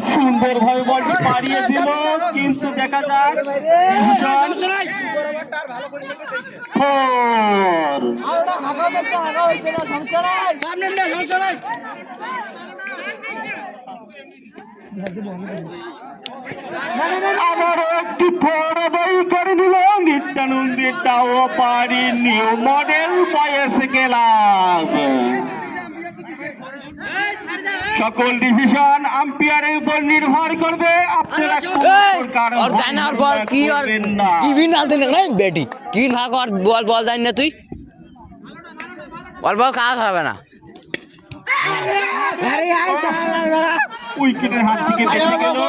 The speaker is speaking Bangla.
সুন্দর ভাবে বলটি পাড়িয়ে দিল, কিন্তু দেখা যাক আবার একটি বড় করে দিল নিত্যানন্দের তাও পারি নিউ মডেল বয়স গেলাম। সকল ডিসিশন আম্পায়ারের উপর নির্ভর করবে। আপনারা বল জানি না তুই বল বল কাজ হবে না। উইকেটের হাত থেকে বেঁচে গেল।